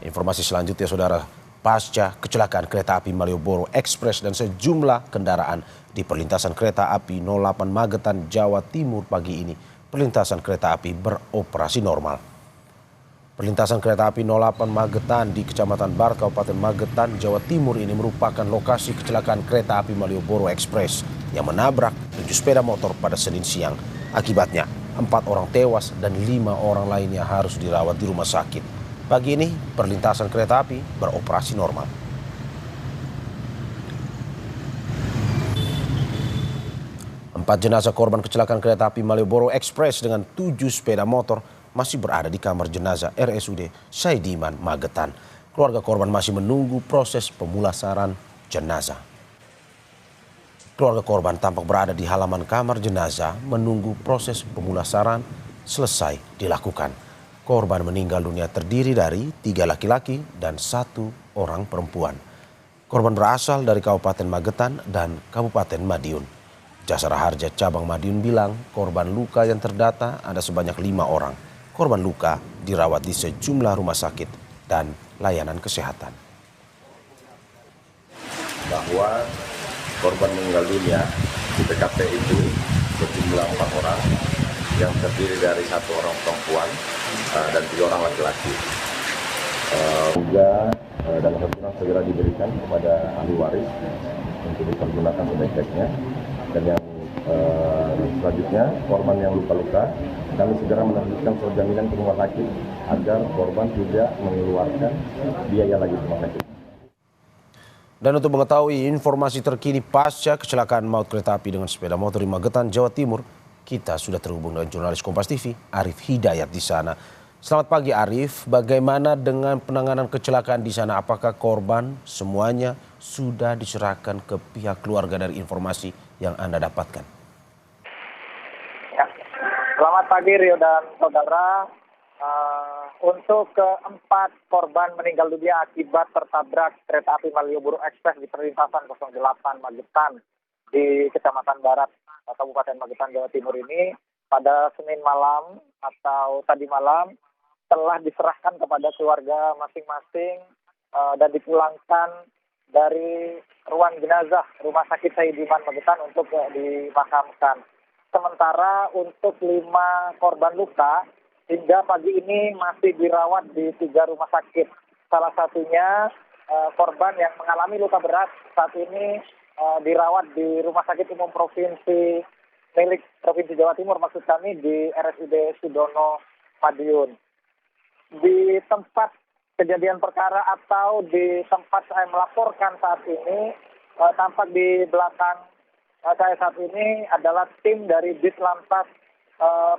Informasi selanjutnya, Saudara, pasca kecelakaan kereta api Malioboro Express dan sejumlah kendaraan di perlintasan kereta api 08 Magetan, Jawa Timur pagi ini, perlintasan kereta api beroperasi normal. Perlintasan kereta api 08 Magetan di Kecamatan Barat, Kabupaten Magetan, Jawa Timur ini merupakan lokasi kecelakaan kereta api Malioboro Express yang menabrak 7 sepeda motor pada Senin siang. Akibatnya, 4 orang tewas dan 5 orang lainnya harus dirawat di rumah sakit. Pagi ini, perlintasan kereta api beroperasi normal. Empat jenazah korban kecelakaan kereta api Malioboro Express dengan 7 sepeda motor masih berada di kamar jenazah RSUD Saidiman, Magetan. Keluarga korban masih menunggu proses pemulasaran jenazah. Keluarga korban tampak berada di halaman kamar jenazah menunggu proses pemulasaran selesai dilakukan. Korban meninggal dunia terdiri dari 3 laki-laki dan 1 orang perempuan. Korban berasal dari Kabupaten Magetan dan Kabupaten Madiun. Jasara Harja Cabang Madiun bilang korban luka yang terdata ada sebanyak 5 orang. Korban luka dirawat di sejumlah rumah sakit dan layanan kesehatan. Bahwa korban meninggal dunia di TKP itu berjumlah 4 orang yang terdiri dari 1 orang perempuan dan 3 orang laki-laki. Juga dalam santunan segera diberikan kepada ahli waris untuk dipergunakan sebaik-baiknya. Dan yang selanjutnya korban yang luka-luka kami segera menerbitkan surat jaminan ke rumah sakit agar korban tidak mengeluarkan biaya lagi ke rumah sakit. Dan untuk mengetahui informasi terkini pasca kecelakaan maut kereta api dengan sepeda motor di Magetan, Jawa Timur, kita sudah terhubung dengan jurnalis Kompas TV, Arif Hidayat di sana. Selamat pagi Arif, bagaimana dengan penanganan kecelakaan di sana? Apakah korban semuanya sudah diserahkan ke pihak keluarga dari informasi yang Anda dapatkan? Ya. Selamat pagi Rio dan saudara. Untuk keempat korban meninggal dunia akibat tertabrak kereta api Malioboro Express di perlintasan 08 Magetan di Kecamatan Barat, Kabupaten Magetan, Jawa Timur ini pada Senin malam atau tadi malam telah diserahkan kepada keluarga masing-masing dan dipulangkan dari ruang jenazah Rumah Sakit Saidiman Magetan untuk dimakamkan. Sementara untuk 5 korban luka hingga pagi ini masih dirawat di 3 rumah sakit. Salah satunya korban yang mengalami luka berat saat ini dirawat di Rumah Sakit Umum Provinsi milik Provinsi Jawa Timur, maksud kami di RSUD Sudono Madiun. Di tempat kejadian perkara atau di tempat saya melaporkan saat ini, tampak di belakang saya saat ini adalah tim dari Ditlantas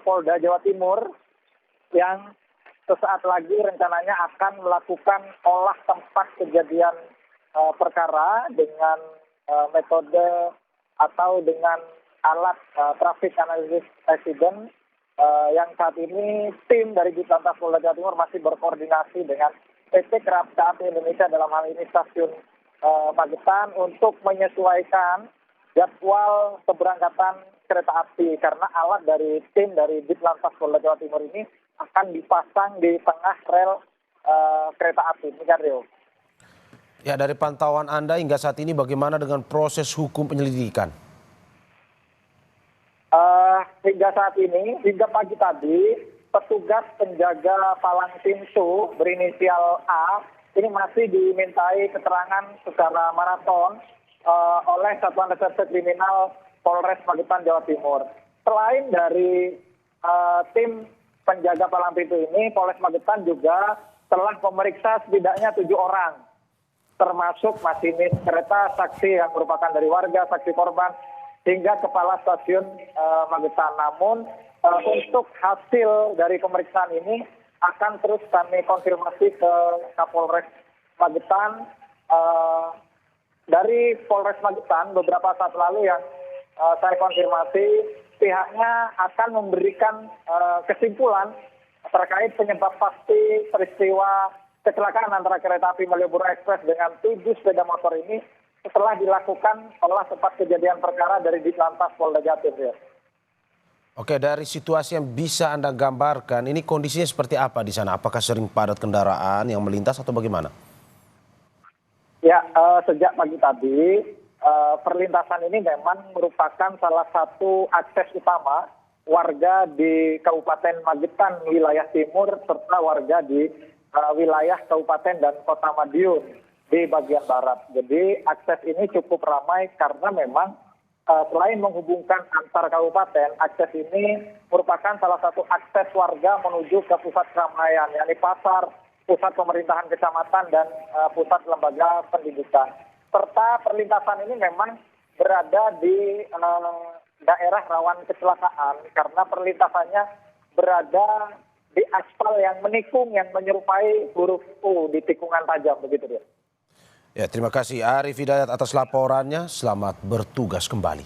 Polda Jawa Timur yang sesaat lagi rencananya akan melakukan olah tempat kejadian perkara dengan metode atau dengan alat traffic analysis accident yang saat ini tim dari Ditlantas Polda Jawa Timur masih berkoordinasi dengan PT Kereta Api Indonesia, dalam hal ini stasiun Magetan, untuk menyesuaikan jadwal keberangkatan kereta api karena alat dari tim dari Ditlantas Polda Jawa Timur ini akan dipasang di tengah rel kereta api. Ini kan Rio. Ya, dari pantauan Anda hingga saat ini bagaimana dengan proses hukum penyelidikan? Hingga saat ini, hingga pagi tadi, petugas penjaga palang pintu berinisial A ini masih dimintai keterangan secara maraton oleh Satuan Reserse Kriminal Polres Magetan, Jawa Timur. Selain dari tim penjaga palang pintu ini, Polres Magetan juga telah memeriksa setidaknya 7 orang, termasuk masinis kereta, saksi yang merupakan dari warga, saksi korban, hingga kepala stasiun Magetan. Namun untuk hasil dari pemeriksaan ini akan terus kami konfirmasi ke Kapolres Magetan. Dari Polres Magetan beberapa saat lalu yang saya konfirmasi, pihaknya akan memberikan kesimpulan terkait penyebab pasti peristiwa kecelakaan antara kereta api Malioboro Express dengan 7 sepeda motor ini setelah dilakukan olah tempat kejadian perkara dari Ditlantas Polda Jawa Timur. Oke, dari situasi yang bisa Anda gambarkan, ini kondisinya seperti apa di sana? Apakah sering padat kendaraan yang melintas atau bagaimana? Ya, sejak pagi tadi, perlintasan ini memang merupakan salah satu akses utama warga di Kabupaten Magetan, wilayah timur, serta warga di wilayah Kabupaten dan Kota Madiun di bagian barat. Jadi akses ini cukup ramai karena memang selain menghubungkan antar kabupaten, akses ini merupakan salah satu akses warga menuju ke pusat keramaian, yakni pasar, pusat pemerintahan kecamatan, dan pusat lembaga pendidikan. Serta perlintasan ini memang berada di daerah rawan kecelakaan karena perlintasannya berada di aspal yang menikung, yang menyerupai huruf U di tikungan tajam, begitu dia. Ya, terima kasih Arif Hidayat atas laporannya. Selamat bertugas kembali.